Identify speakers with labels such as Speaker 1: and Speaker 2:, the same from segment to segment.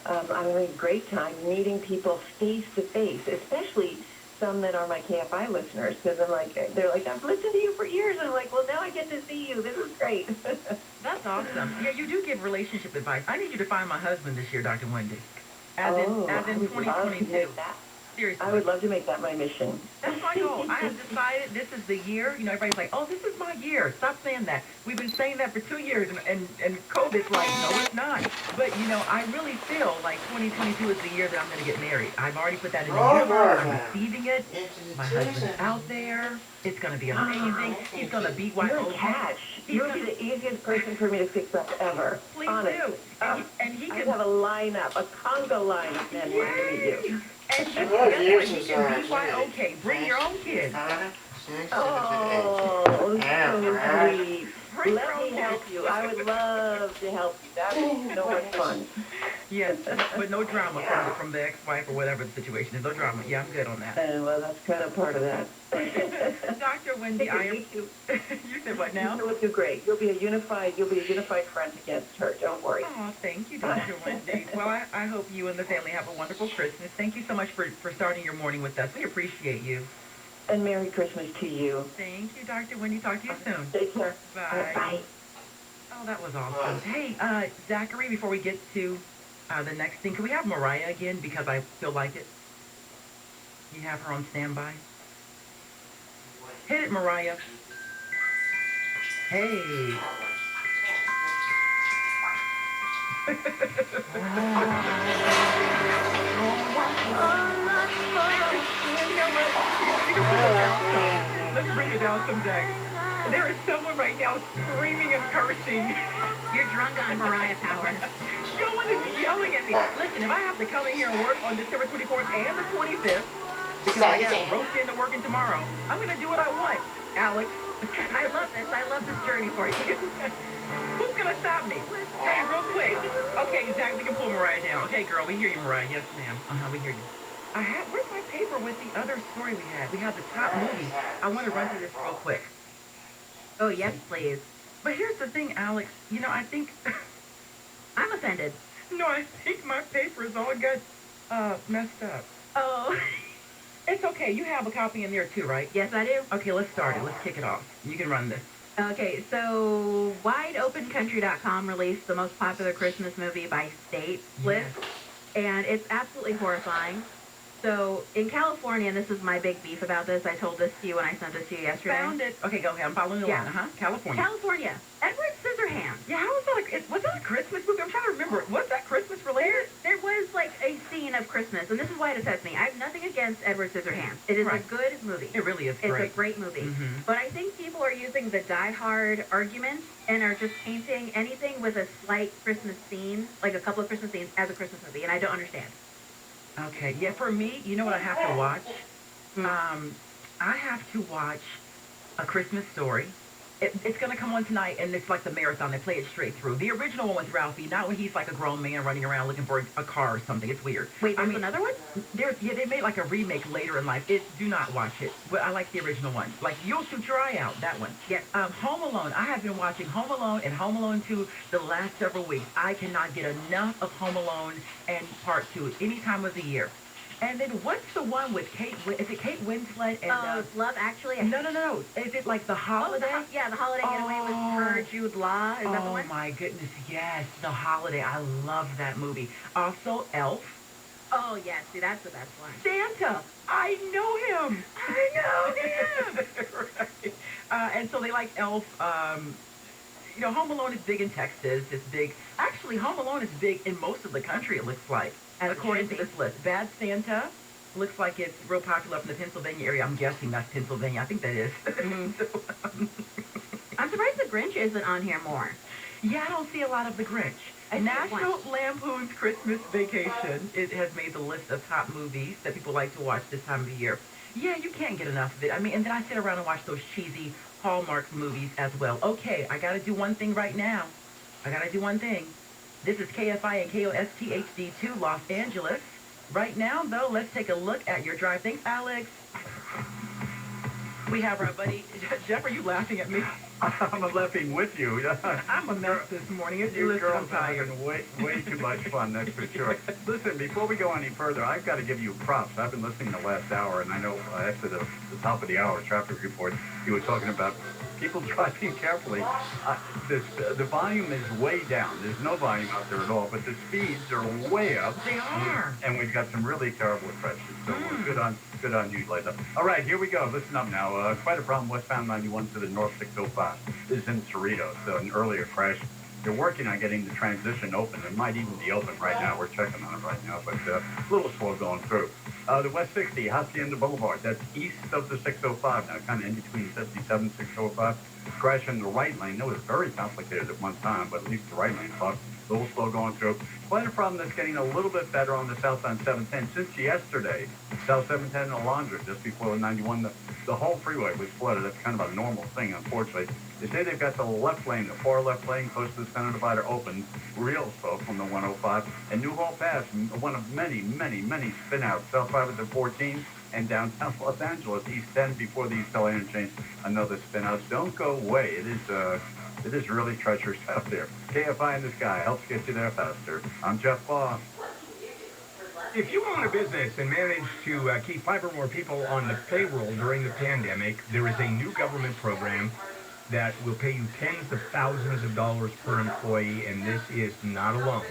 Speaker 1: I'm having a great time meeting people face to face, especially some that are my KFI listeners, because they're like, I've listened to you for years. And I'm like, well, now I get to see you. This is great.
Speaker 2: That's awesome. Yeah, you do give relationship advice. I need you to find my husband this year, Dr. Wendy. As
Speaker 1: I
Speaker 2: in
Speaker 1: would love to
Speaker 2: 2022.
Speaker 1: make that. I
Speaker 2: Seriously.
Speaker 1: would love to make that my mission.
Speaker 2: That's my goal. I have decided this is the year. You know, everybody's like, oh, this is my year. Stop saying that. We've been saying that for 2 years, and COVID's like, no, it's not. But, you know, I really feel like 2022 is the year that I'm going to get married. I've already put that in the universe. I'm receiving it. My husband's out there. It's going to be amazing. He's going to beat white
Speaker 1: You're a
Speaker 2: old
Speaker 1: catch. You would be the easiest person for me to fix up ever.
Speaker 2: Please
Speaker 1: Honestly.
Speaker 2: do. And he
Speaker 1: I
Speaker 2: can
Speaker 1: have a lineup, a conga line of men wanting to meet you.
Speaker 2: And guess what? He can BYOK. Bring your own kids.
Speaker 1: Oh, so sweet. Let me help you. I would love to help you. That would be so much fun.
Speaker 2: Yes, but no drama from the ex-wife or whatever the situation is. No drama. Yeah, I'm good on that.
Speaker 1: Well, that's kind of part of that.
Speaker 2: Dr. Wendy, I am. You said what now?
Speaker 1: You'll do great. You'll be a unified front against her. Don't worry.
Speaker 2: Oh, thank you, Dr. Wendy. Well, I hope you and the family have a wonderful Christmas. Thank you so much for starting your morning with us. We appreciate you.
Speaker 1: And Merry Christmas to you.
Speaker 2: Thank you, Dr. Wendy. Talk to you soon.
Speaker 1: Take care.
Speaker 2: Bye.
Speaker 1: Bye.
Speaker 2: Oh, that was awesome. Hey, Zachary, before we get to the next thing, can we have Mariah again? Because I feel like it. You have her on standby. Hit it, Mariah. Hey. Let's bring it down some decks. There is someone right now screaming and cursing.
Speaker 3: You're drunk on Mariah power.
Speaker 2: Someone is yelling at me. Listen, if I have to come in here and work on December 24th and the 25th, because I got roped into working tomorrow, I'm going to do what I want. Alex.
Speaker 3: I love this. I love this journey for you.
Speaker 2: Who's going to stop me? Hey, real quick. Okay, Zach, we can pull Mariah down. Okay, girl, we hear you, Mariah. Yes, ma'am. We hear you. Where's my paper with the other story we had? We had the top movies. I want to run through this real quick.
Speaker 3: Oh, yes, please.
Speaker 2: But here's the thing, Alex. You know, I think...
Speaker 3: I'm offended.
Speaker 2: No, I think my papers all got messed up.
Speaker 3: Oh.
Speaker 2: It's okay. You have a copy in there, too, right?
Speaker 3: Yes, I do.
Speaker 2: Okay, let's start it. Let's kick it off. You can run this.
Speaker 3: Okay, so WideOpenCountry.com released the most popular Christmas movie by state list, and it's absolutely horrifying. So, in California, and this is my big beef about this, I told this to you when I sent this to you yesterday.
Speaker 2: Found it. Okay, go ahead. I'm following the line. California.
Speaker 3: California. Edward Scissorhands.
Speaker 2: Yeah, how was that? Was that a Christmas movie? I'm trying to remember. Was that Christmas related?
Speaker 3: There was like a scene of Christmas, and this is why it upsets me. I have nothing against Edward Scissorhands. It is a good movie.
Speaker 2: It really is great.
Speaker 3: It's a great movie. Mm-hmm. But I think people are using the Die Hard argument and are just painting anything with a slight Christmas scene, like a couple of Christmas scenes, as a Christmas movie, and I don't understand.
Speaker 2: Okay, yeah, for me, you know what I have to watch? I have to watch A Christmas Story. It's going to come on tonight, and it's like the marathon. They play it straight through. The original one with Ralphie, not when he's like a grown man running around looking for a car or something. It's weird.
Speaker 3: Wait, there's another one?
Speaker 2: They made like a remake later in life. Do not watch it. But I like the original one. Like, you'll shoot your eye out, that one.
Speaker 3: Yes.
Speaker 2: Home Alone. I have been watching Home Alone and Home Alone 2 the last several weeks. I cannot get enough of Home Alone and Part 2 any time of the year. And then what's the one with is it Kate Winslet and...
Speaker 3: Love Actually?
Speaker 2: No. Is it like The Holiday?
Speaker 3: The Holiday Getaway with her, Jude Law. Is that the one?
Speaker 2: Oh, my goodness, yes. The Holiday. I love that movie. Also, Elf.
Speaker 3: Oh, yes. See, that's the best one.
Speaker 2: Santa. I know him. Right. And so they like Elf. You know, Home Alone is big in Texas. It's big. Actually, Home Alone is big in most of the country, it looks like. According to this list. Bad Santa looks like it's real popular up in the Pennsylvania area. I'm guessing that's Pennsylvania. I think that is.
Speaker 3: Mm-hmm. I'm surprised the Grinch isn't on here more.
Speaker 2: Yeah, I don't see a lot of the Grinch. National Lampoon's Christmas Vacation. It has made the list of top movies that people like to watch this time of the year. Yeah, you can't get enough of it. I mean, and then I sit around and watch those cheesy Hallmark movies as well. Okay, I got to do one thing right now. This is KFI and KOSTHD2 Los Angeles. Right now, though, let's take a look at your drive. Thanks, Alex. We have our buddy, Jeff, are you laughing at me?
Speaker 4: I'm laughing with you.
Speaker 2: I'm a mess this morning.
Speaker 4: You
Speaker 2: Listen, I'm
Speaker 4: girls are
Speaker 2: tired.
Speaker 4: having way too much fun, that's for sure. Listen, before we go any further, I've got to give you props. I've been listening the last hour, and I know after the top of the hour traffic report, you were talking about people driving carefully. The volume is way down. There's no volume out there at all, but the speeds are way up.
Speaker 2: They are.
Speaker 4: And we've got some really terrible crashes. So good on you, Liza. All right, here we go. Listen up now. Quite a problem westbound 91 to the north 605. This is in Cerritos. So an earlier crash. They're working on getting the transition open. It might even be open right now. We're checking on it right now, but a little slow going through. The West 60, Hacienda Boulevard. That's east of the 605 now, kind of in between 57 605. Crash in the right lane. That was very complicated at one time, but at least the right lane fucked. A little slow going through. Quite a problem that's getting a little bit better on the southbound 710. Since yesterday, South 710 and Alondra, just before the 91, the whole freeway was flooded. That's kind of a normal thing, unfortunately. They say they've got the left lane, the far left lane, close to the center divider open, real slow from the 105. And New Hall Pass, one of many, many, many spin-outs. South 5 at the 14 and downtown Los Angeles, East 10 before the East LA interchange, another spin-out. Don't go away. It is really treacherous out there. KFI in the sky helps get you there faster. I'm Jeff Baugh.
Speaker 5: If you own a business and manage to keep 5 or more people on the payroll during the pandemic, there is a new government program that will pay you tens of thousands of dollars per employee, and this is not a loan.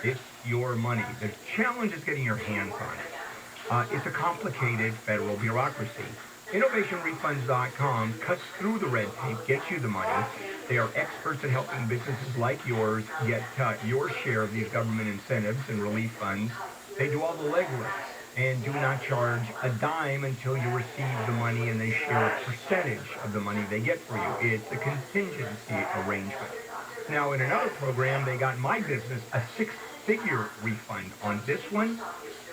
Speaker 5: It's your money. The challenge is getting your hands on it. It's a complicated federal bureaucracy. InnovationRefunds.com cuts through the red tape, gets you the money. They are experts at helping businesses like yours get your share of these government incentives and relief funds. They do all the legwork and do not charge a dime until you receive the money, and they share a percentage of the money they get for you. It's a contingency arrangement. Now, in another program, they got my business a 6-figure refund. On this one,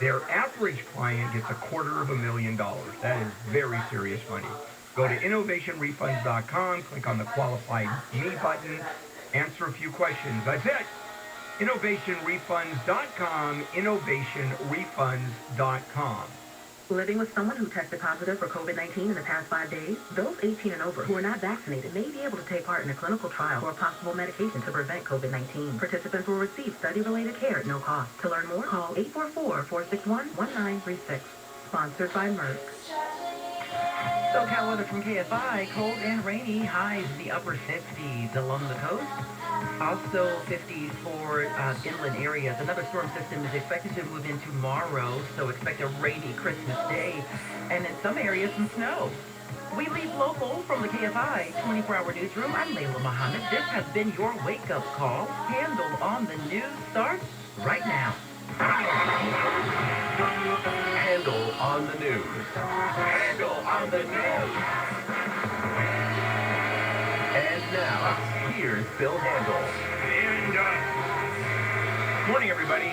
Speaker 5: their average client gets $250,000. That is very serious money. Go to innovationrefunds.com, click on the Qualified Me button, answer a few questions. That's it. InnovationRefunds.com, InnovationRefunds.com.
Speaker 6: Living with someone who tested positive for COVID-19 in the past 5 days? Those 18 and over who are not vaccinated may be able to take part in a clinical trial for a possible medication to prevent COVID-19. Participants will receive study-related care at no cost. To learn more, call 844-461-1936. Sponsored by Merck.
Speaker 2: SoCal weather from KFI, cold and rainy, highs in the upper 50s along the coast. Also 50s for inland areas. Another storm system is expected to move in tomorrow, so expect a rainy Christmas Day. And in some areas, some snow. We leave local from the KFI 24-hour newsroom. I'm Layla Muhammad. This has been your wake-up call. Handle on the news starts right now.
Speaker 7: Handle on the news. Handle on the news. And now, here's Bill Handel.
Speaker 5: And, morning, everybody.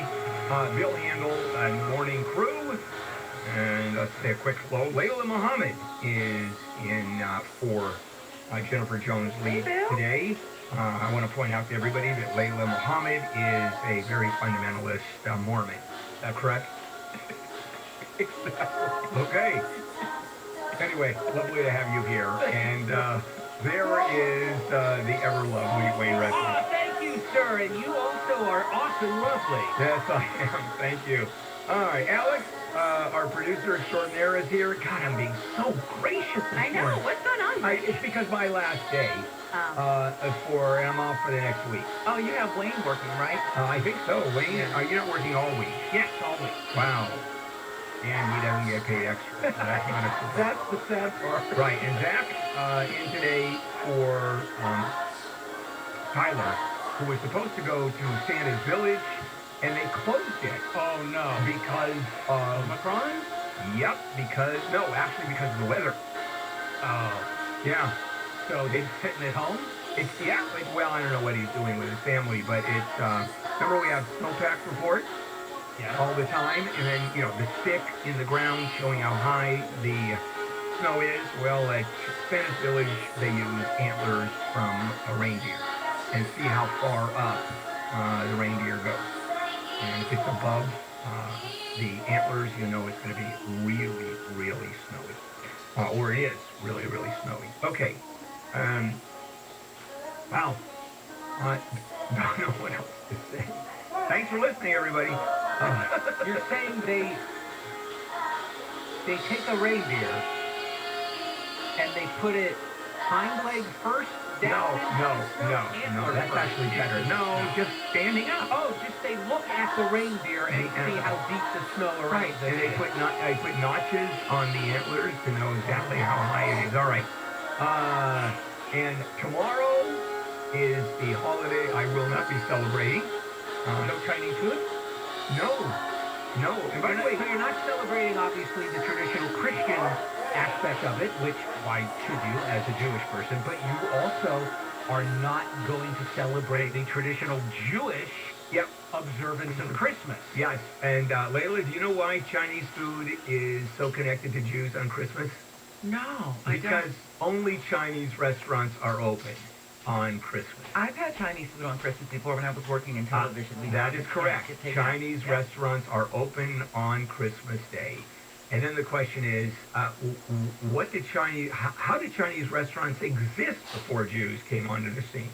Speaker 5: Bill Handel and morning crew. And let's say a quick hello. Layla Muhammad is in for Jennifer Jones Lee today. I want to point out to everybody that Layla Muhammad is a very fundamentalist Mormon. Is that correct?
Speaker 2: Exactly.
Speaker 5: Okay. Anyway, lovely to have you here. And there is the ever-lovely Wayne Redford.
Speaker 2: Oh, thank you, sir. And you also are awesome lovely.
Speaker 5: Yes, I am. Thank you. All right, Alex, our producer extraordinaire is here. God, I'm being so gracious this
Speaker 3: I know.
Speaker 5: morning.
Speaker 3: What's going on?
Speaker 5: It's because my last day, and I'm off for the next week.
Speaker 2: Oh, you have Wayne working, right?
Speaker 5: I think so. Wayne, are you not working all week?
Speaker 2: Yes, always.
Speaker 5: Wow. And he doesn't get paid extra. So that's not a surprise.
Speaker 2: That's the sad part.
Speaker 5: Right, and Zach in today for Tyler, who was supposed to go to Santa's Village, and they closed it.
Speaker 2: Oh, no.
Speaker 5: Because
Speaker 2: Omicron?
Speaker 5: Yep, because of the weather.
Speaker 2: Oh.
Speaker 5: Yeah.
Speaker 2: So he's sitting at home?
Speaker 5: Well, I don't know what he's doing with his family, but it's, remember we have snowpack report?
Speaker 2: Yeah.
Speaker 5: All the time, and then, the stick in the ground showing how high the snow is. Well, at Santa's Village, they use antlers from a reindeer and see how far up the reindeer goes. And if it's above the antlers, it's going to be really, really snowy. or it is really, really snowy. Okay. Wow. I don't know what else to say. Thanks for listening, everybody.
Speaker 8: You're saying they take a reindeer and they put it hind leg first down?
Speaker 5: No. That's actually better. No, just standing up.
Speaker 8: Oh, just they look at the reindeer and see how deep the snow
Speaker 5: Right,
Speaker 8: arrives.
Speaker 5: and I put notches on the antlers to know exactly how high it is. All right. And tomorrow is the holiday I will not be celebrating.
Speaker 8: No Chinese food?
Speaker 5: No. And by the way,
Speaker 8: So you're not celebrating, obviously, the traditional Christian aspect of it, which, why should you, as a Jewish person, but you also are not going to celebrate the traditional Jewish observance of Christmas.
Speaker 5: yes, and Layla, do you know why Chinese food is so connected to Jews on Christmas?
Speaker 2: No, I
Speaker 5: Because
Speaker 2: don't.
Speaker 5: only Chinese restaurants are open on Christmas.
Speaker 2: I've had Chinese food on Christmas before when I was working in television. We
Speaker 5: That
Speaker 2: got
Speaker 5: is
Speaker 2: to
Speaker 5: correct.
Speaker 2: get takeout.
Speaker 5: Chinese
Speaker 2: Yeah.
Speaker 5: restaurants are open on Christmas Day. And then the question is, how did Chinese restaurants exist before Jews came onto the scene?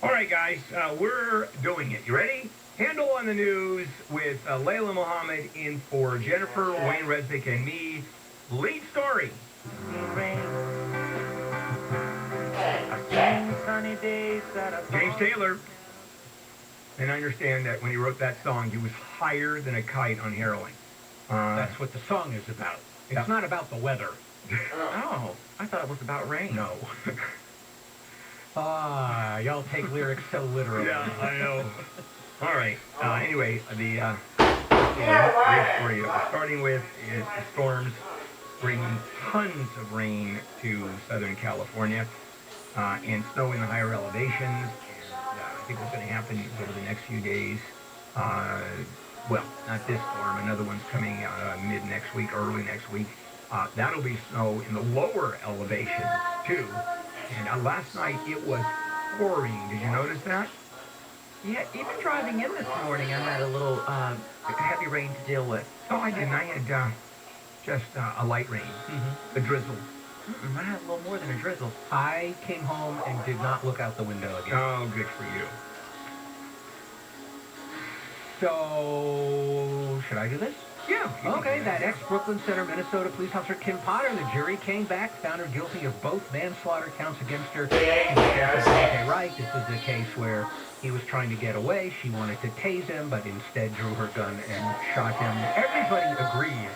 Speaker 5: All right, guys, we're doing it. You ready? Handle on the News with Layla Muhammad in for Jennifer, Wayne Resnick, and me. Lead story. James Taylor. And I understand that when he wrote that song, he was higher than a kite on heroin.
Speaker 8: That's what the song is about. It's not about the weather.
Speaker 2: Oh, I thought it was about rain.
Speaker 5: No.
Speaker 8: Y'all take lyrics so literally.
Speaker 5: Yeah, I know. All right. Anyway, the story we're starting with is the storms bringing tons of rain to Southern California and snow in the higher elevations. And I think what's going to happen over the next few days, well, not this storm, another one's coming mid next week, early next week. That'll be snow in the lower elevations, too. And last night it was pouring. Did you notice that?
Speaker 2: Yeah, even driving in this morning, I had a little heavy rain to deal with.
Speaker 5: Oh, I didn't. I had just a light rain, a drizzle.
Speaker 2: I had a little more than a drizzle.
Speaker 8: I came home and did not look out the window again.
Speaker 5: Oh, good for you.
Speaker 8: So, should I do this?
Speaker 5: Yeah.
Speaker 8: Okay, that ex-Brooklyn Center, Minnesota police officer Kim Potter, the jury came back, found her guilty of both manslaughter counts against her. Okay, right, this is a case where he was trying to get away. She wanted to tase him, but instead drew her gun and shot him. Everybody agrees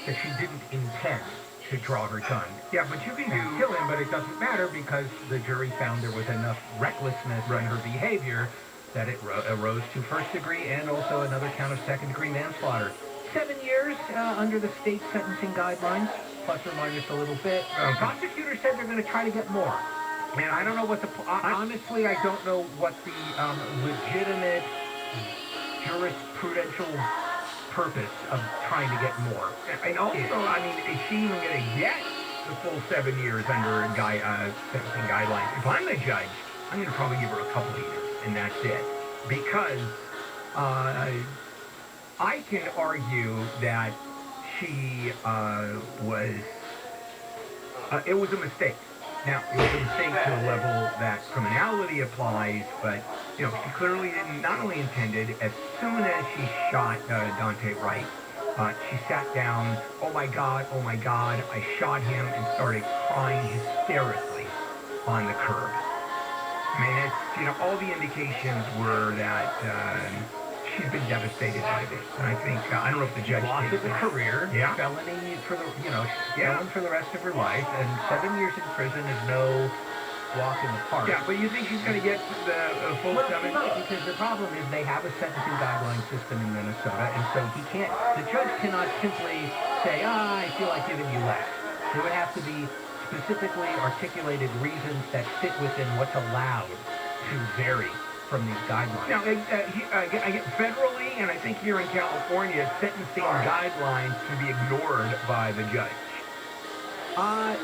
Speaker 8: that she didn't intend to draw her gun.
Speaker 5: Yeah, but you can
Speaker 8: And kill him, but it doesn't matter because the jury found there was enough recklessness in her behavior that it arose to first degree and also another count of second degree manslaughter. 7 years under the state sentencing guidelines, plus or minus a little bit. Prosecutors said they're going to try to get more. And I don't know what the... honestly, I don't know what the legitimate jurisprudential purpose of trying to get more.
Speaker 5: And also, I mean, is she even going to get the full 7 years under sentencing guidelines? If I'm the judge, I'm going to probably give her a couple of years, and that's it. Because I can argue that she was... it was a mistake. Now, it was a mistake to the level that criminality applies, but, you know, she clearly didn't, not only intended, as soon as she shot Dante Wright, she sat down, oh my God, I shot him, and started crying hysterically on the curb. I mean, it's, you know, all the indications were that she's been devastated by this. And I think, I don't know if the judge
Speaker 8: Loss
Speaker 5: thinks
Speaker 8: of a
Speaker 5: that.
Speaker 8: career,
Speaker 5: Yeah.
Speaker 8: felony for the, felon for the rest of her life, and 7 years in prison is no walk in the park.
Speaker 5: Yeah, but you think she's going to get the full
Speaker 8: Well,
Speaker 5: 7?
Speaker 8: no, because the problem is they have a sentencing guideline system in Minnesota, and so the judge cannot simply say, I feel like giving you less. There would have to be specifically articulated reasons that fit within what's allowed to vary from these guidelines.
Speaker 5: Now, federally, and I think here in California, sentencing guidelines can be ignored by the judge.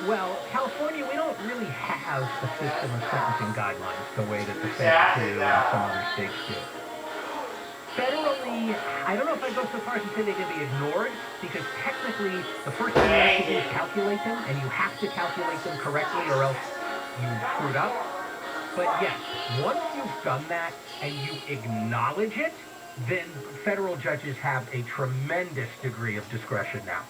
Speaker 8: Well, California, we don't really have a system of sentencing guidelines the way that the feds do and some other states do. federally, I don't know if I'd go so far as to say they can be ignored, because technically the first thing you have to do is calculate them, and you have to calculate them correctly or else you screwed up. But yes, once you've done that and you acknowledge it, then federal judges have a tremendous degree of discretion now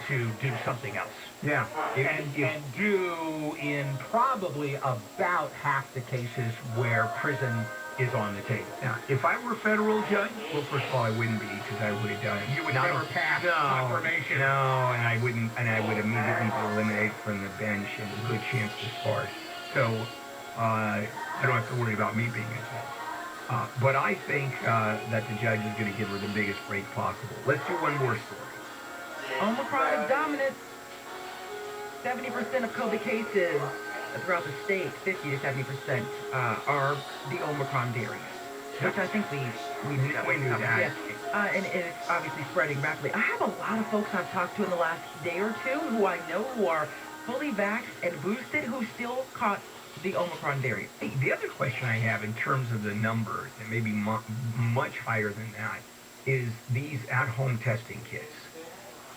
Speaker 8: to do something else.
Speaker 5: Yeah.
Speaker 8: And do in probably about half the cases where prison is on the table.
Speaker 5: Now, if I were a federal judge, well, first of all, I wouldn't be, because I would have done.
Speaker 8: You would never pass confirmation.
Speaker 5: No, and I wouldn't, and I would immediately be eliminated from the bench and a good chance to start. So, I don't have to worry about me being a judge. But I think that the judge is going to give her the biggest break possible. Let's do one more story.
Speaker 2: Omicron is dominant. 70% of COVID cases throughout the state, 50 to 70%, are the Omicron variant, which I think we knew that.
Speaker 5: We knew that.
Speaker 2: Yes. And it's obviously spreading rapidly. I have a lot of folks I've talked to in the last day or two who I know who are fully vaxxed and boosted who still caught the Omicron variant.
Speaker 5: Hey, the other question I have in terms of the numbers, and maybe much higher than that, is these at-home testing kits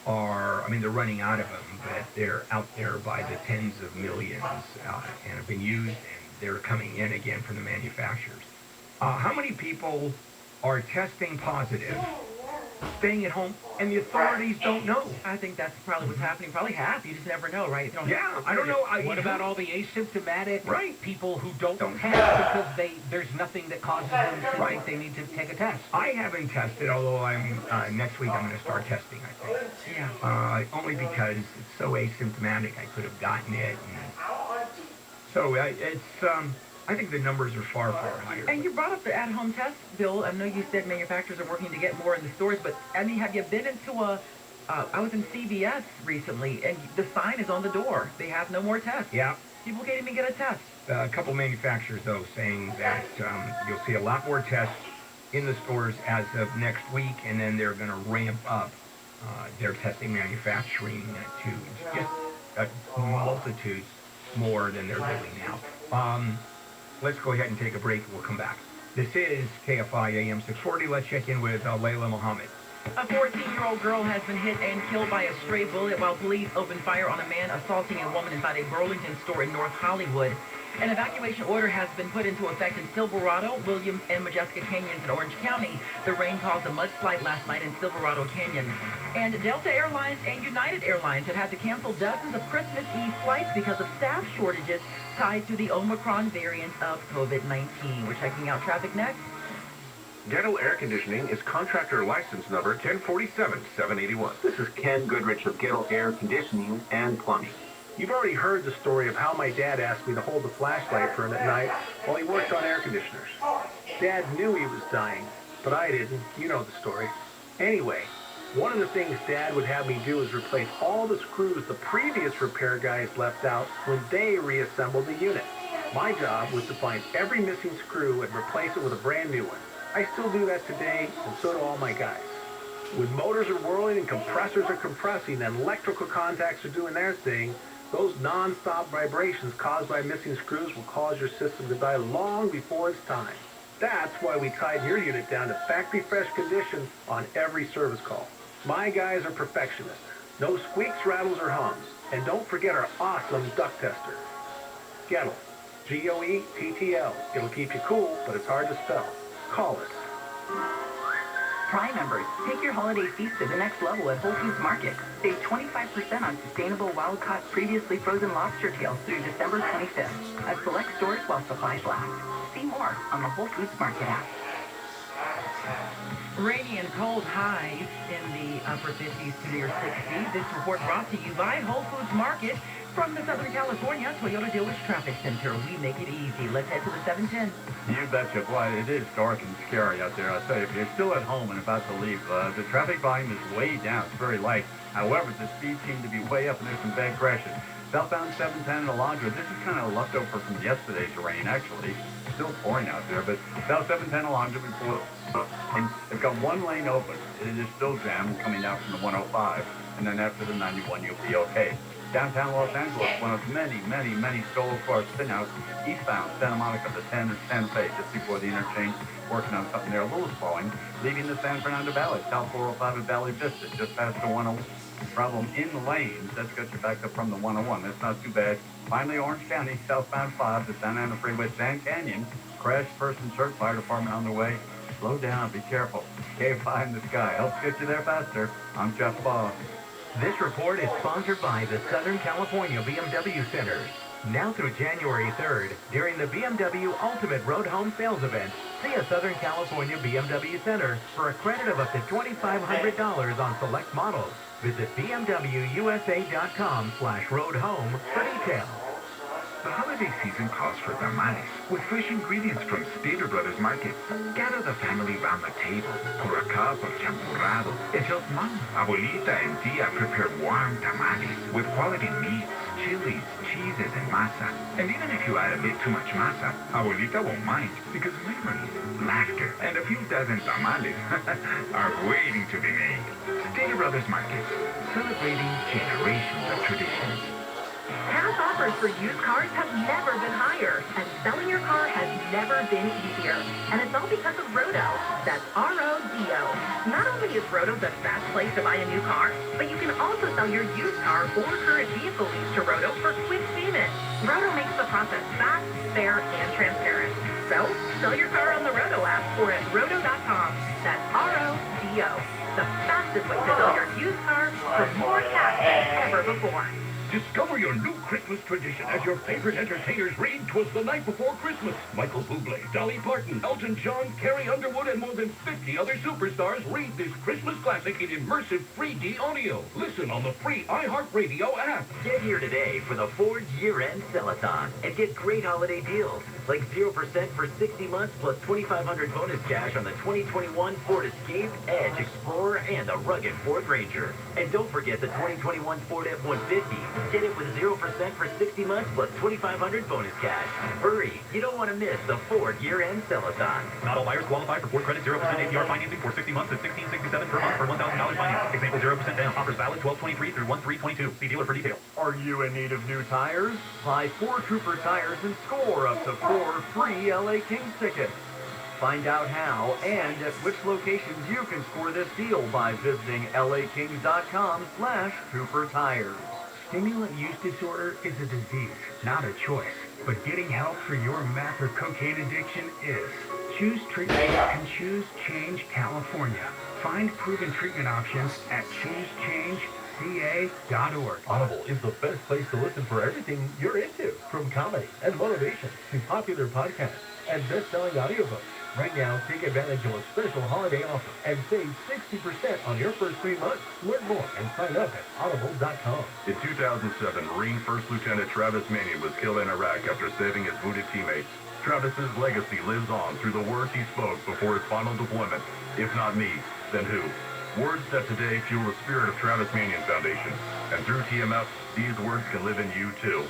Speaker 5: are, I mean, they're running out of them, but they're out there by the tens of millions and have been used, and they're coming in again from the manufacturers. How many people are testing positive, staying at home, and the authorities don't know?
Speaker 2: I think that's probably what's happening. Probably half. You just never know, right?
Speaker 5: Yeah, I don't know.
Speaker 8: What about all the asymptomatic
Speaker 5: Right.
Speaker 8: people who don't test because there's nothing that causes them to think they need to take a test?
Speaker 5: I haven't tested, although I'm next week I'm going to start testing, I think.
Speaker 2: Yeah.
Speaker 5: Only because it's so asymptomatic, I could have gotten it. And so it's, I think the numbers are far, far higher.
Speaker 2: And you brought up the at-home test, Bill. I know you said manufacturers are working to get more in the stores, but I mean, have you been into I was in CVS recently, and the sign is on the door. They have no more tests.
Speaker 5: Yeah.
Speaker 2: People can't even get a test.
Speaker 5: A couple manufacturers, though, saying that you'll see a lot more tests in the stores as of next week, and then they're going to ramp up their testing manufacturing to just multitudes more than they're doing now. Let's go ahead and take a break, and we'll come back. This is KFI AM 640. Let's check in with Layla Muhammad.
Speaker 2: A 14-year-old girl has been hit and killed by a stray bullet while police opened fire on a man assaulting a woman inside a Burlington store in North Hollywood. An evacuation order has been put into effect in Silverado, Williams, and Majeska Canyons in Orange County. The rain caused a mudslide last night in Silverado Canyon. And Delta Airlines and United Airlines have had to cancel dozens of Christmas Eve flights because of staff shortages tied to the Omicron variant of COVID-19. We're checking out traffic next.
Speaker 7: Gettle Air Conditioning is contractor license number 1047-781.
Speaker 9: This is Ken Goodrich of Gettle Air Conditioning and Plumbing.
Speaker 10: You've already heard the story of how my dad asked me to hold the flashlight for him at night while he worked on air conditioners. Dad knew he was dying, but I didn't. You know the story. Anyway, one of the things Dad would have me do is replace all the screws the previous repair guys left out when they reassembled the unit. My job was to find every missing screw and replace it with a brand new one. I still do that today, and so do all my guys. When motors are whirling and compressors are compressing and electrical contacts are doing their thing, those non-stop vibrations caused by missing screws will cause your system to die long before it's time. That's why we tighten your unit down to factory fresh condition on every service call. My guys are perfectionists. No squeaks, rattles, or hums. And don't forget our awesome duct tester. Gettle. G-O-E-T-T-L. It'll keep you cool, but it's hard to spell. Call us.
Speaker 6: Prime members, take your holiday feast to the next level at Whole Foods Market. Save 25% on sustainable wild-caught, previously frozen lobster tails through December 25th at select stores while supplies last. See more on the Whole Foods Market app.
Speaker 2: Rainy and cold highs in the upper 50s to near 60s. This report brought to you by Whole Foods Market from the Southern California Toyota Dealers Traffic Center. We make it easy. Let's head to the 710.
Speaker 4: You betcha. Boy, it is dark and scary out there. I'll tell you, if you're still at home and about to leave, the traffic volume is way down. It's very light. However, the speeds seem to be way up, and there's some bad crashes. Southbound 710 in Alondra, this is kind of leftover from yesterday's rain, actually. It's still pouring out there, but South 710 Alondra before, and they've got one lane open. It is still jammed coming down from the 105, and then after the 91, you'll be okay. Downtown Los Angeles, one of many, many, many solo car spinouts eastbound Santa Monica to Santa Fe, just before the interchange, working on something there a little slowing, leaving the San Fernando Valley, South 405 at Valley Vista, just past the 101. Problem in the lanes, that's got you back up from the 101. That's not too bad. Finally, Orange County, southbound 5, the Santa Ana Freeway, Sand Canyon, crash, person hurt, fire department on the way. Slow down, be careful. Kfi in the sky helps get you there faster. I'm Jeff Baugh.
Speaker 8: This report is sponsored by the Southern California BMW Centers. Now through January 3rd, during the BMW Ultimate Road Home Sales Event, see a Southern California BMW Center for a credit of up to $2,500 on select models. Visit bmwusa.com/roadhome for details.
Speaker 11: The holiday season calls for tamales, with fresh ingredients from Stater Brothers Market. Gather the family round the table for a cup of champurrado. It's just Mom, Abuelita, and Tia prepare warm tamales with quality meats, chilies, cheeses, and masa. And even if you add a bit too much masa, Abuelita won't mind, because memories, laughter, and a few dozen tamales are waiting to be made. Stater Brothers Market, celebrating generations of traditions.
Speaker 6: Cash offers for used cars have never been higher, and selling your car has never been easier. And it's all because of Rodo. That's R-O-D-O. Not only is Rodo the best place to buy a new car, but you can also sell your used car or current vehicle lease to Rodo for quick payment. Rodo makes the process fast, fair, and transparent. So, sell your car on the Rodo app or at rodo.com. That's R-O-D-O. The fastest way to sell your used car for more cash than ever before.
Speaker 12: Discover your new Christmas tradition as your favorite entertainers read "'Twas the Night Before Christmas." Michael Bublé, Dolly Parton, Elton John, Carrie Underwood, and more than 50 other superstars read this Christmas classic in immersive 3D audio. Listen on the free iHeartRadio app.
Speaker 13: Get here today for the Ford year-end sell-a-thon and get great holiday deals, like 0% for 60 months plus $2,500 bonus cash on the 2021 Ford Escape, Edge, Explorer, and the rugged Ford Ranger. And don't forget the 2021 Ford F-150. Get it with 0% for 60 months plus $2,500 bonus cash. Hurry, you don't want to miss the Ford year-end sell-a-thon.
Speaker 14: Not all buyers qualify for Ford Credit 0% APR financing for 60 months at $1,667 per month for $1,000 finance. Example 0% down. Offers valid 12/23 through 1/3/22. See dealer for details.
Speaker 15: Are you in need of new tires? Buy 4 Cooper tires and score up to 4 free LA Kings tickets. Find out how and at which locations you can score this deal by visiting lakings.com/Cooper Tires.
Speaker 5: Stimulant use disorder is a disease, not a choice. But getting help for your meth or cocaine addiction is. Choose treatment and choose Change California. Find proven treatment options at choosechangeca.org.
Speaker 16: Audible is the best place to listen for everything you're into, from comedy and motivation to popular podcasts and best-selling audiobooks. Right now, take advantage of a special holiday offer and save 60% on your first 3 months. Learn more and sign up at audible.com.
Speaker 7: In 2007, Marine First Lieutenant Travis Manion was killed in Iraq after saving his wounded teammates. Travis's legacy lives on through the words he spoke before his final deployment. If not me, then who? Words that today fuel the spirit of Travis Manion Foundation. And through TMF, these words can live in you too.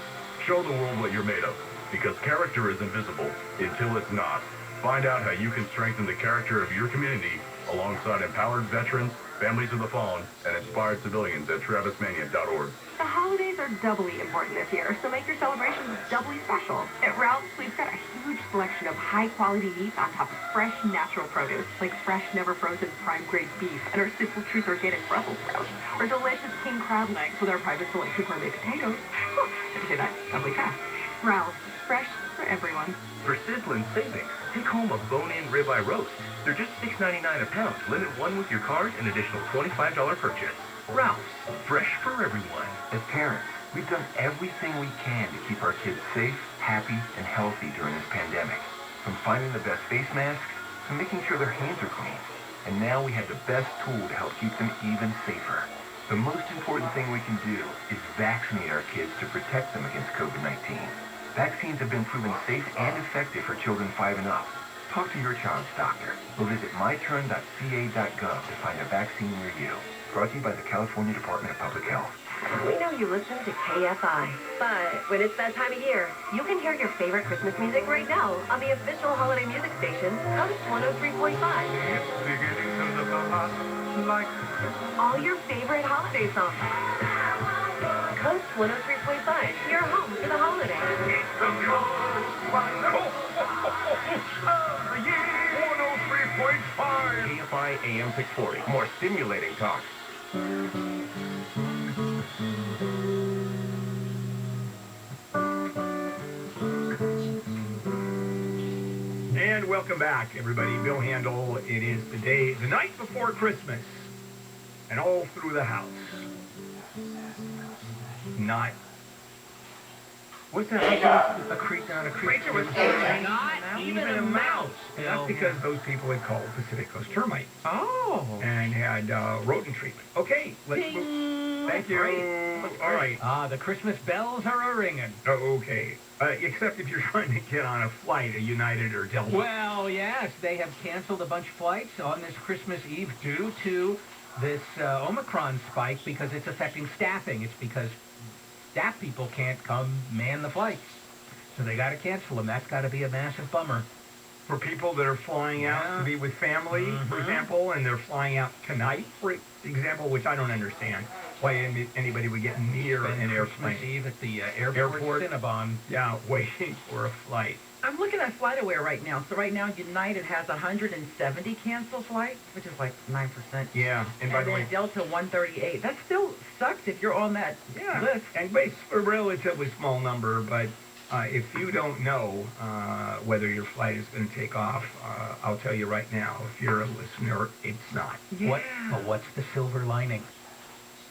Speaker 7: Show the world what you're made of, because character is invisible until it's not. Find out how you can strengthen the character of your community alongside empowered veterans, families of the fallen, and inspired civilians at travismanion.org.
Speaker 17: The holidays are doubly important this year, so make your celebrations doubly special. At Ralph's, we've got a huge selection of high-quality meats on top of fresh, natural produce, like fresh, never-frozen, prime-grade beef, and our Simple Truth organic Brussels sprouts, or delicious king crab legs with our private selection gourmet potatoes. Oh, I can say that doubly fast. Ralph's, fresh for everyone.
Speaker 18: For sizzling savings, take home a bone-in ribeye roast. They're just $6.99 a pound. Limit one with your card, an additional $25 purchase. Ralph's, fresh for everyone.
Speaker 11: As parents, we've done everything we can to keep our kids safe, happy, and healthy during this pandemic. From finding the best face masks to making sure their hands are clean. And now we have the best tool to help keep them even safer. The most important thing we can do is vaccinate our kids to protect them against COVID-19. Vaccines have been proven safe and effective for children 5 and up. Talk to your child's doctor or visit myturn.ca.gov to find a vaccine near you. Brought to you by the California Department of Public Health.
Speaker 19: We know you listen to KFI, but when it's that time of year, you can hear your favorite Christmas music right now on the official holiday music station, Coast 103.5.
Speaker 20: It's beginning to look a lot like
Speaker 19: all your favorite holiday songs. Coast 103.5, your home for the holiday.
Speaker 11: Kfi Am 640. More stimulating talk.
Speaker 5: And welcome back, everybody. Bill Handel. It is the night before Christmas, and all through the house. Not. What's that? A creature was not even a mouse. That's because those people had called Pacific Coast termite.
Speaker 2: Oh.
Speaker 5: And had rodent treatment. Okay, let's move. Thank you. All right.
Speaker 8: The Christmas bells are a-ringing.
Speaker 5: Oh, okay. Except if you're trying to get on a flight, a United or Delta.
Speaker 8: Well, yes, they have canceled a bunch of flights on this Christmas Eve due to this Omicron spike because it's affecting staffing. It's because staff people can't come man the flights. So they got to cancel them. That's got to be a massive bummer.
Speaker 5: For people that are flying out to be with family, for example, and they're flying out tonight, for example, which I don't understand why anybody would get near an airplane.
Speaker 8: Christmas Eve at the airport Cinnabon.
Speaker 5: Yeah, waiting for a flight.
Speaker 2: I'm looking at FlightAware right now. So right now, United has 170 canceled flights, which is like 9%.
Speaker 5: Yeah, and by the way,
Speaker 2: Delta 138. That still sucks if you're on that list.
Speaker 5: And it's a relatively small number, but if you don't know whether your flight is going to take off, I'll tell you right now, if you're a listener, it's not.
Speaker 8: Yeah. But what's the silver lining?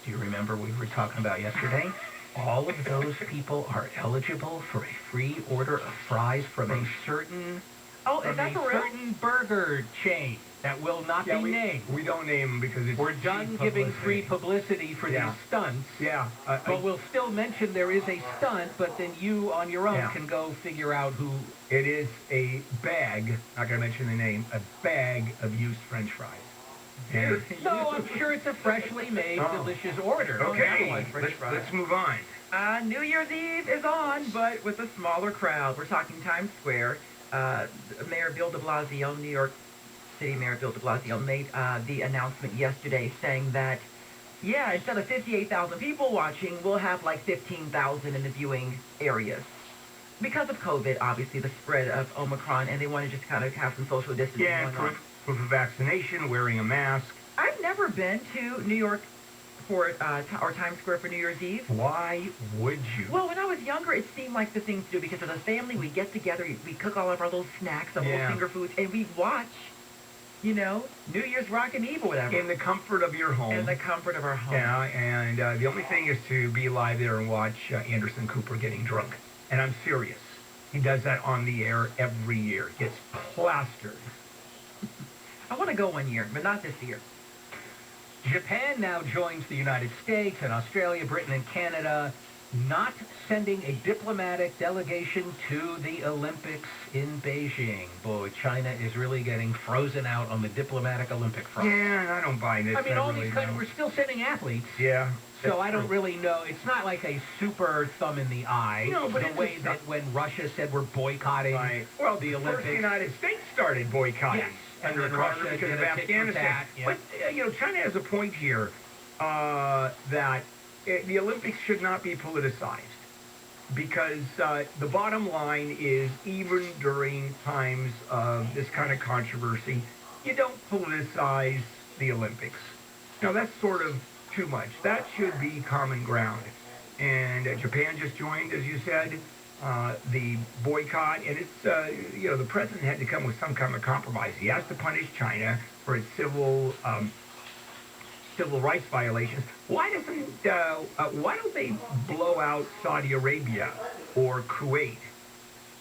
Speaker 8: Do you remember we were talking about yesterday? All of those people are eligible for a free order of fries from a certain certain burger chain that will not be named.
Speaker 5: We don't name them because it's
Speaker 8: we're done giving free publicity for these stunts.
Speaker 5: Yeah.
Speaker 8: But we'll still mention there is a stunt, but then you on your own can go figure out who.
Speaker 5: It is a bag, not going to mention the name, a bag of used French fries.
Speaker 8: And no, I'm sure it's a freshly made, delicious order.
Speaker 5: Okay, let's move on.
Speaker 2: New Year's Eve is on, but with a smaller crowd. We're talking Times Square. Mayor Bill de Blasio, New York City Mayor Bill de Blasio, made the announcement yesterday saying that, instead of 58,000 people watching, we'll have like 15,000 in the viewing areas. Because of COVID, obviously, the spread of Omicron, and they want to just kind of have some social distancing going on.
Speaker 5: Proof of vaccination, wearing a mask.
Speaker 2: I've never been to New York for or Times Square for New Year's Eve.
Speaker 5: Why would you?
Speaker 2: Well, when I was younger, it seemed like the thing to do because as a family, we get together, we cook all of our little snacks, our little finger foods, and we watch, New Year's Rockin' Eve or whatever.
Speaker 5: In the comfort of your home.
Speaker 2: In the comfort of our home.
Speaker 5: Yeah, and the only thing is to be live there and watch Anderson Cooper getting drunk. And I'm serious. He does that on the air every year. Gets plastered.
Speaker 2: I want to go one year, but not this year.
Speaker 8: Japan now joins the United States and Australia, Britain, and Canada, not sending a diplomatic delegation to the Olympics in Beijing. Boy, China is really getting frozen out on the diplomatic Olympic front.
Speaker 5: Yeah, and I don't buy this.
Speaker 8: I mean, all these countries, we're still sending athletes.
Speaker 5: Yeah.
Speaker 8: So I don't really know. It's not like a super thumb in the eye.
Speaker 5: No, but
Speaker 8: the way that when Russia said we're boicotting the Olympics.
Speaker 5: First the United States started boycotting.
Speaker 8: Yes.
Speaker 5: And then Russia because of Afghanistan. But, China has a point here that the Olympics should not be politicized because the bottom line is even during times of this kind of controversy, you don't politicize the Olympics. Now, that's sort of too much. That should be common ground. And Japan just joined, as you said, the boycott, and it's, the president had to come with some kind of compromise. He has to punish China for its civil rights violations. Why don't they blow out Saudi Arabia or Kuwait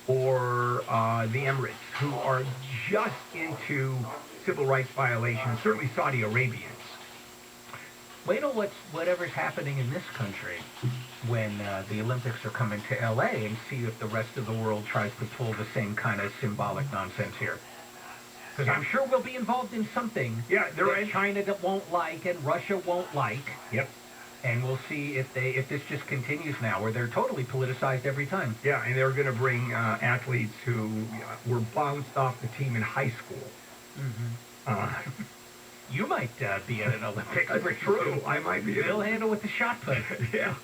Speaker 5: or the Emirates, who are just into civil rights violations, certainly Saudi Arabians?
Speaker 8: Wait till whatever's happening in this country when the Olympics are coming to L.A. and see if the rest of the world tries to pull the same kind of symbolic nonsense here. Because I'm sure we'll be involved in something that China won't like and Russia won't like.
Speaker 5: Yep.
Speaker 8: And we'll see if this just continues now, where they're totally politicized every time.
Speaker 5: Yeah, and they're going to bring athletes who were bounced off the team in high school.
Speaker 8: You might be at an Olympics.
Speaker 5: That's true. I might be.
Speaker 8: They'll handle with the shot put.
Speaker 5: Yeah.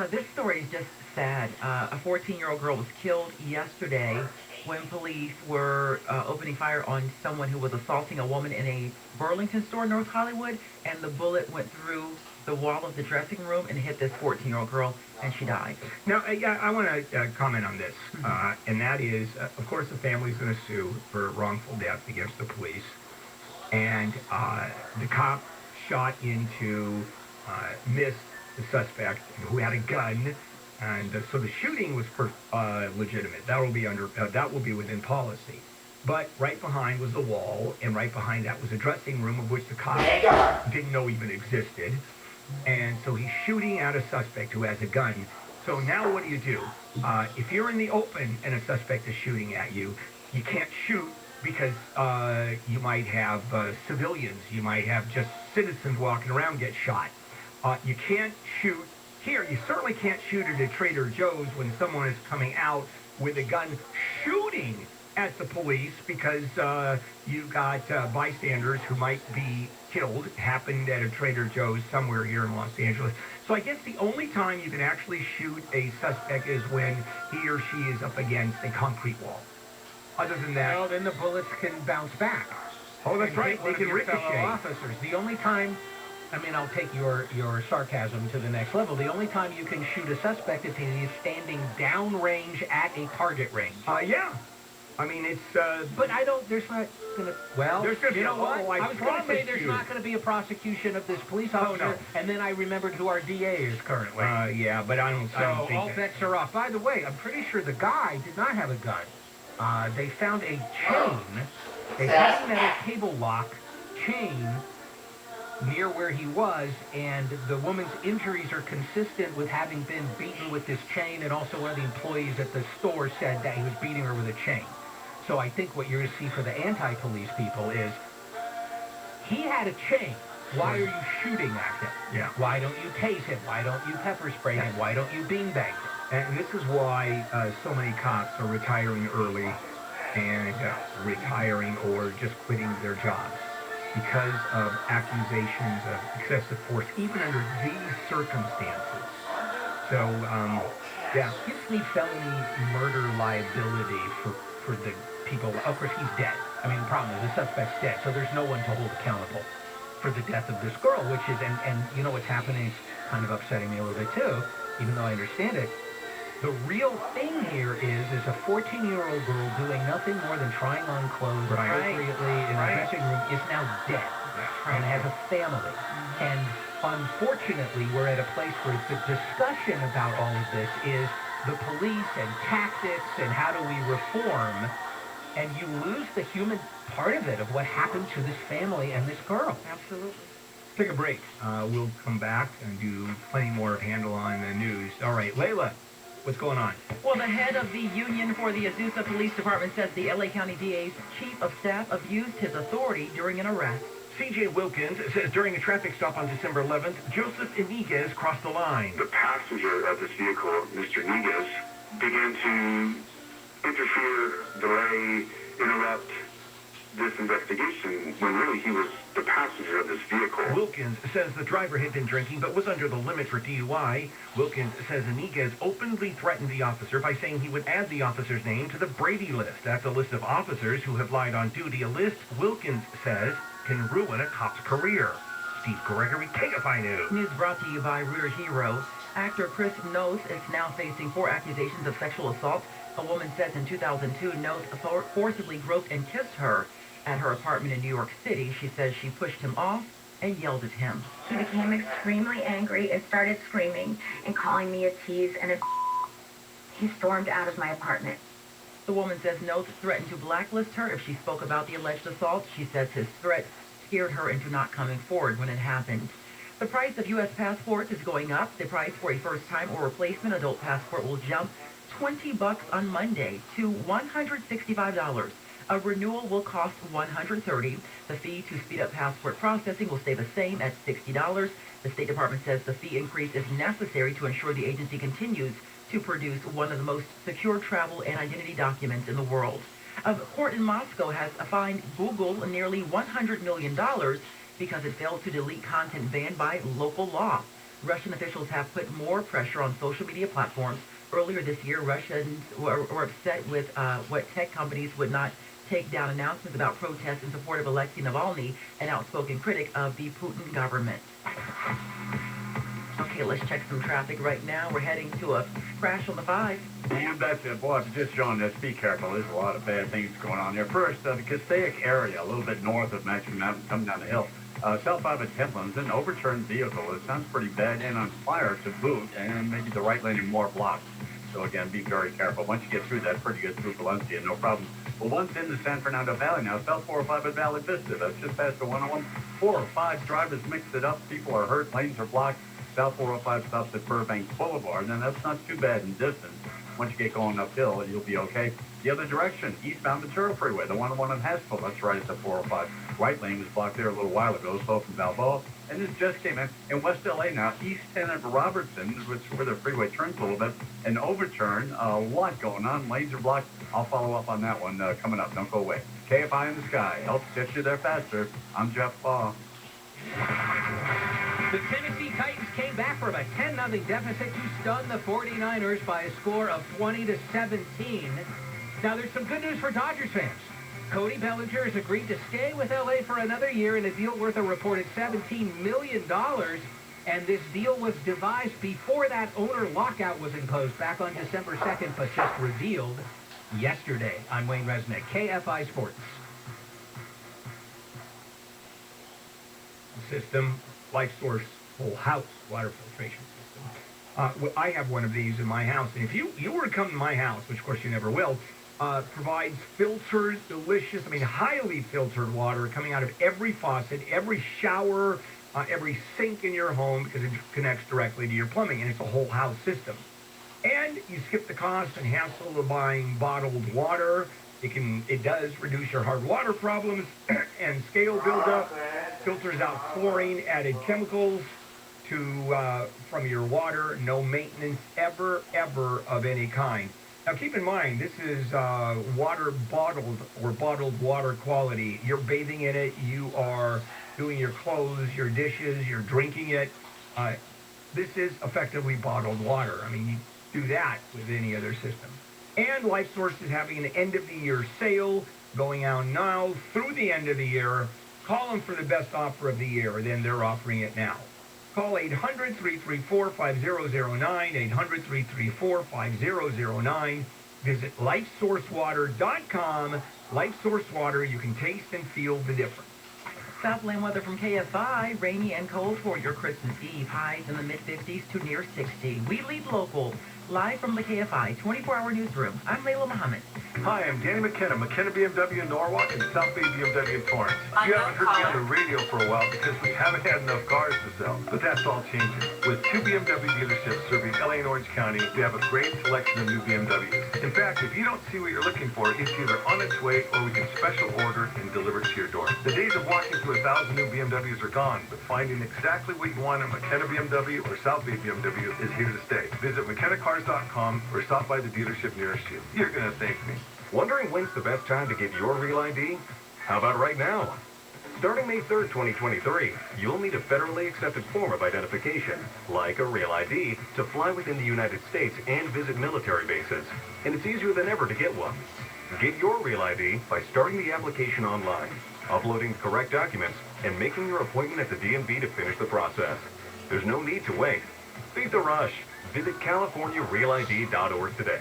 Speaker 2: This story is just sad. A 14-year-old girl was killed yesterday when police were opening fire on someone who was assaulting a woman in a Burlington store in North Hollywood, and the bullet went through the wall of the dressing room and hit this 14-year-old girl, and she died.
Speaker 5: Now, I want to comment on this, and that is, of course, the family's going to sue for wrongful death against the police, and the cop shot into, missed the suspect who had a gun, and so the shooting was legitimate. That will be within policy. But right behind was the wall, and right behind that was a dressing room of which the cop didn't know even existed. And so he's shooting at a suspect who has a gun. So now what do you do? If you're in the open and a suspect is shooting at you, you can't shoot because you might have civilians, you might have just citizens walking around get shot. You can't shoot here. You certainly can't shoot at a Trader Joe's when someone is coming out with a gun shooting at the police because you've got bystanders who might be killed. Happened at a Trader Joe's somewhere here in Los Angeles. So I guess the only time you can actually shoot a suspect is when he or she is up against a concrete wall. Other than that...
Speaker 8: Well, then the bullets can bounce back.
Speaker 5: Oh, that's right. They can ricochet.
Speaker 8: Officers. The only time... I mean, I'll take your sarcasm to the next level. The only time you can shoot a suspect is if he's standing downrange at a target range.
Speaker 5: Yeah. I mean, it's...
Speaker 8: But I don't... There's not going to... Well,
Speaker 5: there's gonna
Speaker 8: you
Speaker 5: be
Speaker 8: know what? I was going to say there's
Speaker 5: you.
Speaker 8: not going to be a prosecution of this police officer,
Speaker 5: no.
Speaker 8: And then I remembered who our DA is currently.
Speaker 5: Yeah, but I don't think
Speaker 8: all bets are off. By the way, I'm pretty sure the guy did not have a gun. They found a chain, a heavy metal cable lock chain near where he was, and the woman's injuries are consistent with having been beaten with this chain, and also one of the employees at the store said that he was beating her with a chain. So I think what you're going to see for the anti-police people is, he had a chain. Why are you shooting at him?
Speaker 5: Yeah.
Speaker 8: Why don't you tase him? Why don't you pepper spray him? Why don't you beanbag him?
Speaker 5: And this is why so many cops are retiring early and retiring or just quitting their jobs. Because of accusations of excessive force, even under these circumstances. So, yeah.
Speaker 8: Gives me felony murder liability for the people. Of course, he's dead. I mean, the problem is the suspect's dead, so there's no one to hold accountable for the death of this girl, which is, and you know what's happening is kind of upsetting me a little bit too, even though I understand it. The real thing here is a 14-year-old girl doing nothing more than trying on clothes appropriately in a dressing room is now dead and has a family. And unfortunately, we're at a place where the discussion about all of this is the police and tactics and how do we reform, and you lose the human part of it, of what happened to this family and this girl.
Speaker 2: Absolutely.
Speaker 5: Take a break. We'll come back and do plenty more handle on the news. All right, Layla. What's going on?
Speaker 2: Well, the head of the union for the Azusa Police Department says the L.A. County DA's chief of staff abused his authority during an arrest.
Speaker 12: C.J. Wilkins says during a traffic stop on December 11th, Joseph Iniguez crossed the line.
Speaker 20: The passenger of this vehicle, Mr. Iniguez, began to interfere, delay, interrupt this investigation when really he was the passenger of this vehicle.
Speaker 12: Wilkins says the driver had been drinking but was under the limit for DUI. Wilkins says Iniguez openly threatened the officer by saying he would add the officer's name to the Brady list. That's a list of officers who have lied on duty, a list Wilkins says can ruin a cop's career. Steve Gregory, Kfi News.
Speaker 2: News brought to you by Rear Hero. Actor Chris Noth is now facing 4 accusations of sexual assault. A woman says in 2002, Noth forcibly groped and kissed her at her apartment in New York City. She says she pushed him off and yelled at him.
Speaker 21: He became extremely angry and started screaming and calling me a tease, and he stormed out of my apartment.
Speaker 2: The woman says Noth threatened to blacklist her if she spoke about the alleged assault. She says his threat scared her into not coming forward when it happened. The price of U.S. passports is going up. The price for a first-time or replacement adult passport will jump $20 on Monday to $165. A renewal will cost $130. The fee to speed up passport processing will stay the same at $60. The State Department says the fee increase is necessary to ensure the agency continues to produce one of the most secure travel and identity documents in the world. A court in Moscow has fined Google nearly $100 million because it failed to delete content banned by local law. Russian officials have put more pressure on social media platforms. Earlier this year, Russians were upset with what tech companies would not take down announcements about protests in support of Alexei Navalny, an outspoken critic of the Putin government. Okay, let's check some traffic right now. We're heading to a crash on the 5.
Speaker 4: You betcha. Boy, if you're just joining us, be careful. There's a lot of bad things going on there. First, the Castaic area, a little bit north of Mexican Mountain, coming down the hill. South 5 at Templin's, an overturned vehicle. It sounds pretty bad and on fire to boot, and maybe the right lane and more blocked. So again, be very careful. Once you get through that, pretty good through Valencia, no problem. Well, once in the San Fernando Valley now, South 405 at Valley Vista. That's just past the 101. 405 drivers mixed it up. People are hurt. Lanes are blocked. South 405 stops at Burbank Boulevard, and that's not too bad in distance. Once you get going uphill, you'll be okay. The other direction, eastbound Ventura Freeway, the 101 in Haskell, that's right at the 405. Right lane was blocked there a little while ago, so from Balboa. And this just came in West LA now, East 10 at Robertson, which is where the freeway turns a little bit. An overturn, a lot going on. Lanes are blocked. I'll follow up on that one coming up. Don't go away. KFI in the sky helps get you there faster. I'm Jeff Baugh.
Speaker 8: The Tennessee Titans came back from a 10-0 deficit to stun the 49ers by a score of 20-17. Now, there's some good news for Dodgers fans. Cody Bellinger has agreed to stay with L.A. for another year in a deal worth a reported $17 million. And this deal was devised before that owner lockout was imposed back on December 2nd, but just revealed yesterday. I'm Wayne Resnick, KFI Sports.
Speaker 5: System, Life Source whole house water filtration system. I have one of these in my house, and if you were to come to my house, which of course you never will, provides filtered, delicious, highly filtered water coming out of every faucet, every shower, every sink in your home, because it connects directly to your plumbing, and it's a whole house system. And you skip the cost and hassle of buying bottled water. It does reduce your hard water problems and scale buildup. Filters out chlorine, added chemicals from your water. No maintenance ever of any kind. Now keep in mind, this is water bottled or bottled water quality. You're bathing in it. You are doing your clothes, your dishes. You're drinking it. This is effectively bottled water. You do that with any other system. And Life Source is having an end-of-the-year sale going on now through the end of the year. Call them for the best offer of the year, then they're offering it now. Call 800-334-5009, 800-334-5009. Visit LifeSourceWater.com. Life Source Water, you can taste and feel the difference.
Speaker 2: Southland weather from KFI, rainy and cold for your Christmas Eve. Highs in the mid-50s to near 60. We lead local. Live from the KFI 24-hour newsroom, I'm Layla Muhammad.
Speaker 7: Hi, I'm Danny McKenna, McKenna BMW in Norwalk and South Bay BMW in Torrance. You haven't heard me on the radio for a while because we haven't had enough cars to sell, but that's all changing. With 2 BMW dealerships serving LA and Orange County, we have a great selection of new BMWs. In fact, if you don't see what you're looking for, it's either on its way or we can special order and deliver it to your door. The days of walking through 1,000 new BMWs are gone, but finding exactly what you want at McKenna BMW or South Bay BMW is here to stay. Visit McKennaCars.com or stop by the dealership nearest you. You're going to thank me.
Speaker 11: Wondering when's the best time to get your Real ID? How about right now? Starting May 3rd, 2023, you'll need a federally accepted form of identification, like a Real ID, to fly within the United States and visit military bases. And it's easier than ever to get one. Get your Real ID by starting the application online, uploading the correct documents, and making your appointment at the DMV to finish the process. There's no need to wait. Beat the rush. Visit CaliforniaRealID.org today.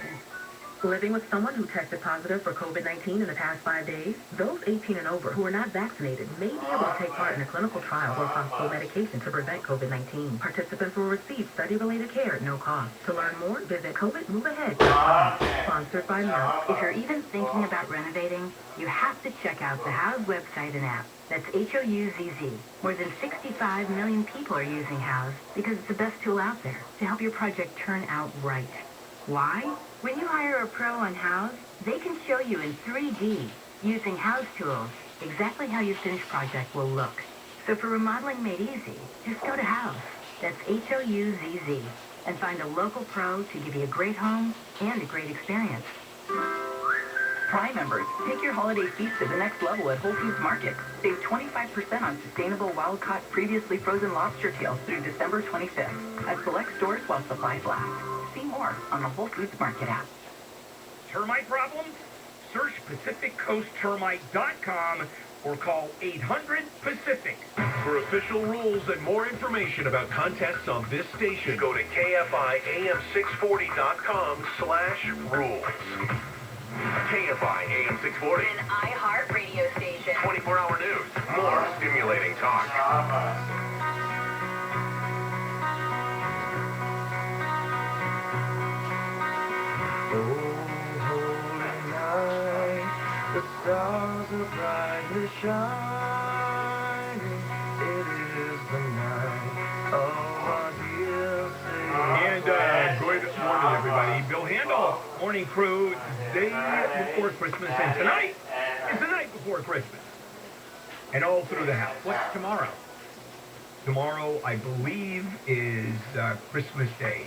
Speaker 6: Living with someone who tested positive for COVID-19 in the past 5 days, those 18 and over who are not vaccinated may be able to take part in a clinical trial or possible medication to prevent COVID-19. Participants will receive study-related care at no cost. To learn more, visit COVIDMoveAhead.com. Sponsored by Merck.
Speaker 21: If you're even thinking about renovating, you have to check out the Houzz website and app. That's Houzz. More than 65 million people are using Houzz because it's the best tool out there to help your project turn out right. Why? When you hire a pro on Houzz, they can show you in 3D, using Houzz tools, exactly how your finished project will look. So for remodeling made easy, just go to Houzz. That's Houzz. And find a local pro to give you a great home and a great experience.
Speaker 6: Prime members, take your holiday feast to the next level at Whole Foods Market. Save 25% on sustainable wild-caught, previously frozen lobster tails through December 25th at select stores while supplies last. See more on the Whole Foods Market app.
Speaker 5: Termite problems? Search PacificCoastTermite.com or call 800-PACIFIC.
Speaker 18: For official rules and more information about contests on this station, go to KFIAM640.com/rules. KFI AM 640.
Speaker 19: An iHeart radio station.
Speaker 18: 24-hour news. More stimulating talk.
Speaker 15: The stars are brightly shining. It is the night of our dear Savior.
Speaker 5: And good morning, everybody. Bill Handel, morning crew, day before Christmas, and tonight is the night before Christmas. And all through the house.
Speaker 8: What's tomorrow?
Speaker 5: Tomorrow, I believe, is Christmas Day.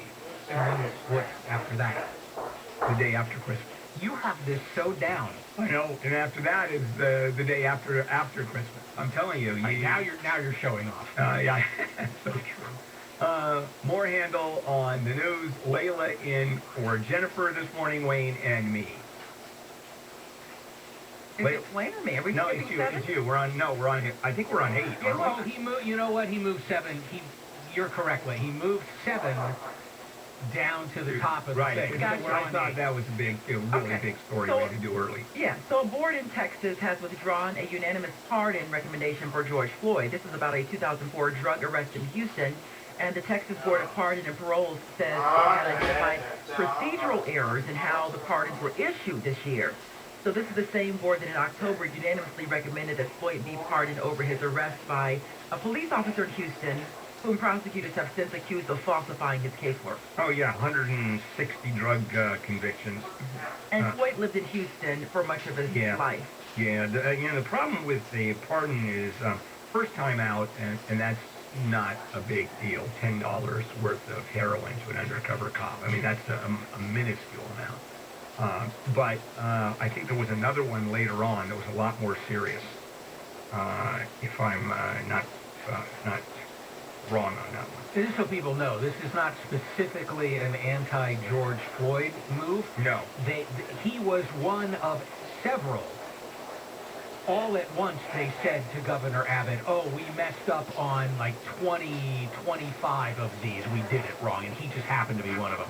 Speaker 8: And what's after that?
Speaker 5: The day after Christmas.
Speaker 8: You have this so down.
Speaker 5: I know, and after that is the day after Christmas. I'm telling you.
Speaker 8: Now you're showing off.
Speaker 5: Yeah, that's so true. More Handel on the news. Layla in for Jennifer this morning, Wayne, and me.
Speaker 2: Is it Wayne or me? Are we
Speaker 5: No,
Speaker 2: skipping
Speaker 5: it's you.
Speaker 2: 7?
Speaker 5: It's you. We're on. I think we're on 8.
Speaker 8: Yeah, well, he moved. You know what? He moved 7. You're correct, Wayne. He moved 7 down to the top of the
Speaker 5: right.
Speaker 8: thing.
Speaker 5: Gotcha. I thought that was a big, really big story we had to do early.
Speaker 2: Yeah, so a board in Texas has withdrawn a unanimous pardon recommendation for George Floyd. This is about a 2004 drug arrest in Houston, and the Texas Board of Pardon and Paroles says it had identified procedural errors in how the pardons were issued this year. So this is the same board that in October unanimously recommended that Floyd be pardoned over his arrest by a police officer in Houston, whom prosecutors have since accused of falsifying his casework.
Speaker 5: Oh, yeah, 160 drug convictions.
Speaker 2: And Floyd lived in Houston for much of his life.
Speaker 5: Yeah, the problem with the pardon is first time out, and that's not a big deal. $10 worth of heroin to an undercover cop. I mean, that's a minuscule amount. But I think there was another one later on that was a lot more serious. If I'm not wrong on that one.
Speaker 8: Just so people know, this is not specifically an anti-George Floyd move.
Speaker 5: No.
Speaker 8: He was one of several. All at once, they said to Governor Abbott, oh, we messed up on like 20, 25 of these. We did it wrong, and he just happened to be one of them.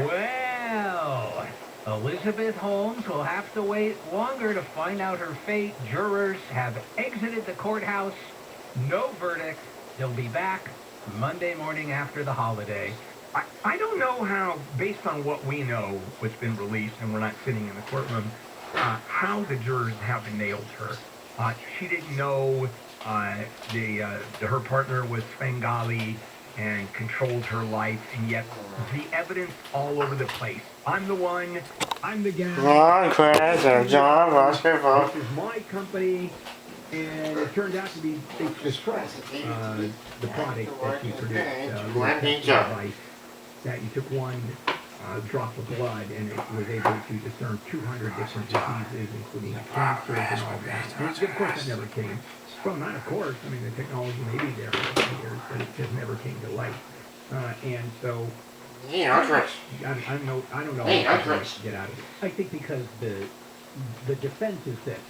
Speaker 8: Well, Elizabeth Holmes will have to wait longer to find out her fate. Jurors have exited the courthouse. No verdict. They'll be back Monday morning after the holiday.
Speaker 5: I don't know how, based on what we know, what's been released, and we're not sitting in the courtroom, how the jurors haven't nailed her. She didn't know her partner was Svengali and controlled her life, and yet the evidence all over the place. I'm the one. I'm the guy.
Speaker 1: Ron, Chris, or John, what's your fault?
Speaker 5: This is my company. And it turned out to be they distrust the product that you produced. Device that you took one drop of blood and it was able to discern 200 different diseases, including cancers and all that. And of course, that never came. Well, not of course. I mean, the technology may be there for years, but it just never came to light. And so, I don't know. I don't know how to get out of it.
Speaker 8: I think because the defense is this.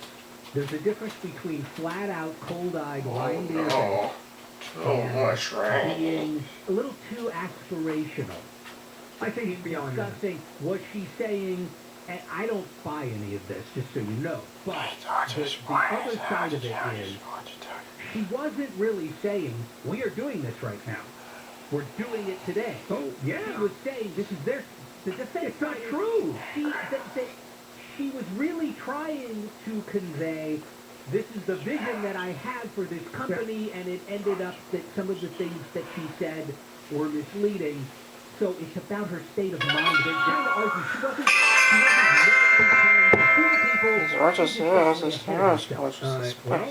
Speaker 8: There's a difference between flat-out, cold-eyed, lying to your face and being a little too aspirational.
Speaker 5: I think he's beyond that.
Speaker 8: Discussing what she's saying, and I don't buy any of this, just so you know. But the other side of it is, she wasn't really saying, we are doing this right now. We're doing it today.
Speaker 5: Oh, yeah.
Speaker 8: She was saying, this is the defense. It's not true. She was really trying to convey, this is the vision that I had for this company, and it ended up that some of the things that she said were misleading. So it's about her state of mind. They're trying to argue. She wasn't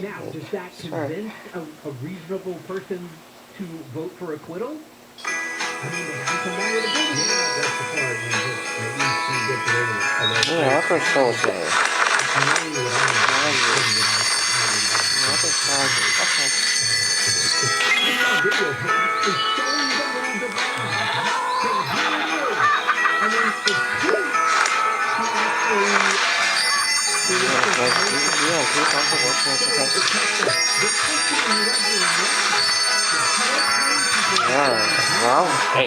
Speaker 8: Now, does that convince a reasonable person to vote for acquittal?
Speaker 1: Yeah, I can show it to you. Well, hey.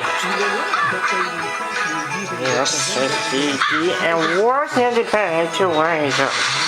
Speaker 1: Yeah, I can say CD and worse independent to range up.